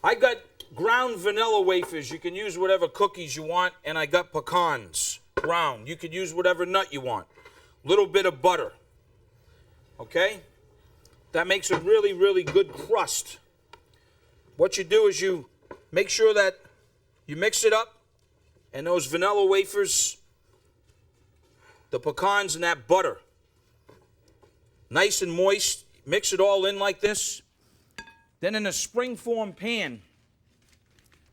I got ground vanilla wafers. You can use whatever cookies you want. And I got pecans, ground. You could use whatever nut you want. Little bit of butter. Okay? That makes a really, really good crust. What you do is you make sure that you mix it up, and those vanilla wafers, the pecans, and that butter, nice and moist, mix it all in like this. Then in a spring-form pan,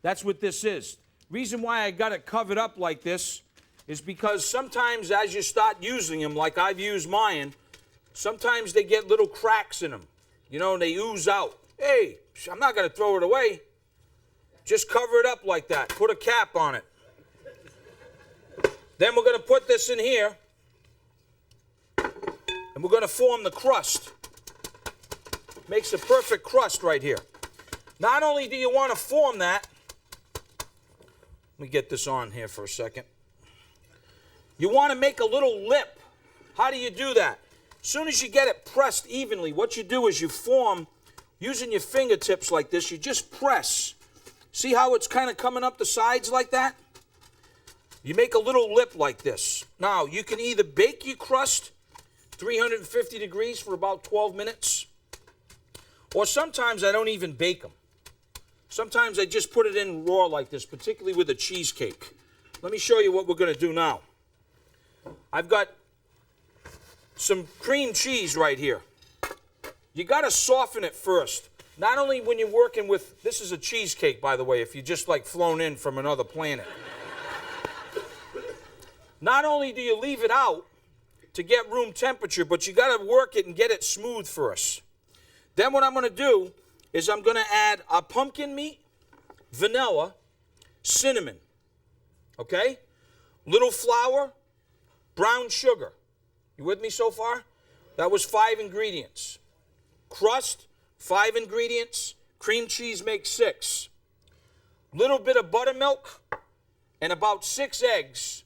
that's what this is. Reason why I got it covered up like this is because sometimes as you start using them, like I've used mine, sometimes they get little cracks in them, you know, and they ooze out. Hey, I'm not going to throw it away. Just cover it up like that. Put a cap on it. Then we're going to put this in here, and we're going to form the crust. Makes a perfect crust right here. Not only do you want to form that, let me get this on here for a second. You want to make a little lip. How do you do that? As soon as you get it pressed evenly, what you do is you form, using your fingertips like this, you just press. See how it's kind of coming up the sides like that? You make a little lip like this. Now, you can either bake your crust 350 degrees for about 12 minutes, or sometimes I don't even bake them. Sometimes I just put it in raw like this, particularly with a cheesecake. Let me show you what we're going to do now. I've got some cream cheese right here. You got to soften it first. Not only when you're working with, this is a cheesecake, by the way, if you just like flown in from another planet. Not only do you leave it out to get room temperature, but you got to work it and get it smooth first. Then what I'm going to do is I'm going to add a pumpkin meat, vanilla, cinnamon, okay? Little flour, brown sugar. You with me so far? That was 5 ingredients. Crust, 5 ingredients. Cream cheese makes 6. Little bit of buttermilk and about 6 eggs.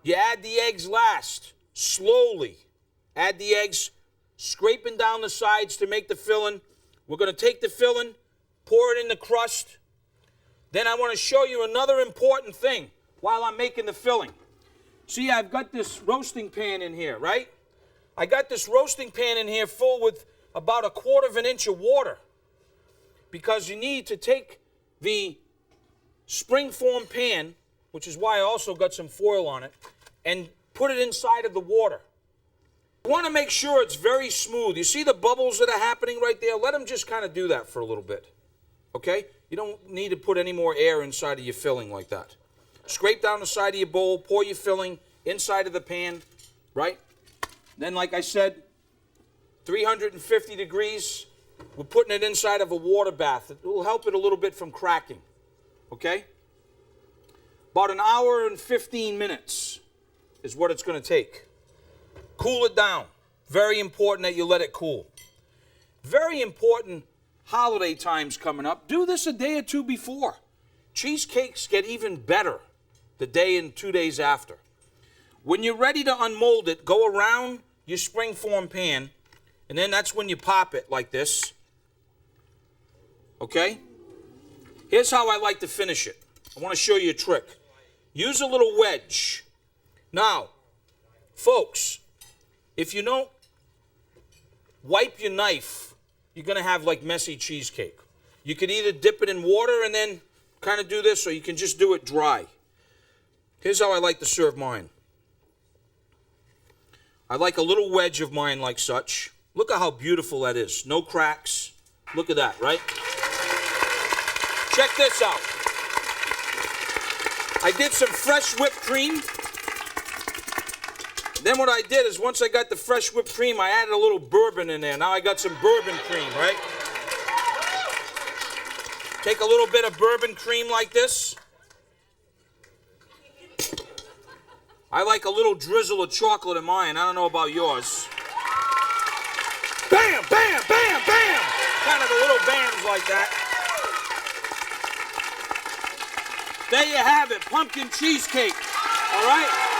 You add the eggs last, slowly. Add the eggs, scraping down the sides to make the filling. We're going to take the filling, pour it in the crust. Then I want to show you another important thing while I'm making the filling. See, I've got this roasting pan in here, right? I got this roasting pan in here full with about 1/4 inch of water, because you need to take the spring-form pan, which is why I also got some foil on it, and put it inside of the water. You want to make sure it's very smooth. You see the bubbles that are happening right there? Let them just kind of do that for a little bit, okay? You don't need to put any more air inside of your filling like that. Scrape down the side of your bowl, pour your filling inside of the pan, right? Then, like I said, 350 degrees, we're putting it inside of a water bath. It will help it a little bit from cracking, okay? About 1 hour and 15 minutes is what it's going to take. Cool it down. Very important that you let it cool. Very important holiday times coming up. Do this a day or two before. Cheesecakes get even better the day and 2 days after. When you're ready to unmold it, go around your spring-form pan, and then that's when you pop it like this. Okay? Here's how I like to finish it. I want to show you a trick. Use a little wedge. Now, folks, if you don't wipe your knife, you're going to have like messy cheesecake. You could either dip it in water and then kind of do this, or you can just do it dry. Here's how I like to serve mine. I like a little wedge of mine like such. Look at how beautiful that is. No cracks. Look at that, right? Check this out. I did some fresh whipped cream. Then what I did is once I got the fresh whipped cream, I added a little bourbon in there. Now I got some bourbon cream, right? Take a little bit of bourbon cream like this. I like a little drizzle of chocolate in mine. I don't know about yours. Bam, bam, bam, bam! Kind of the little bams like that. There you have it, pumpkin cheesecake. All right?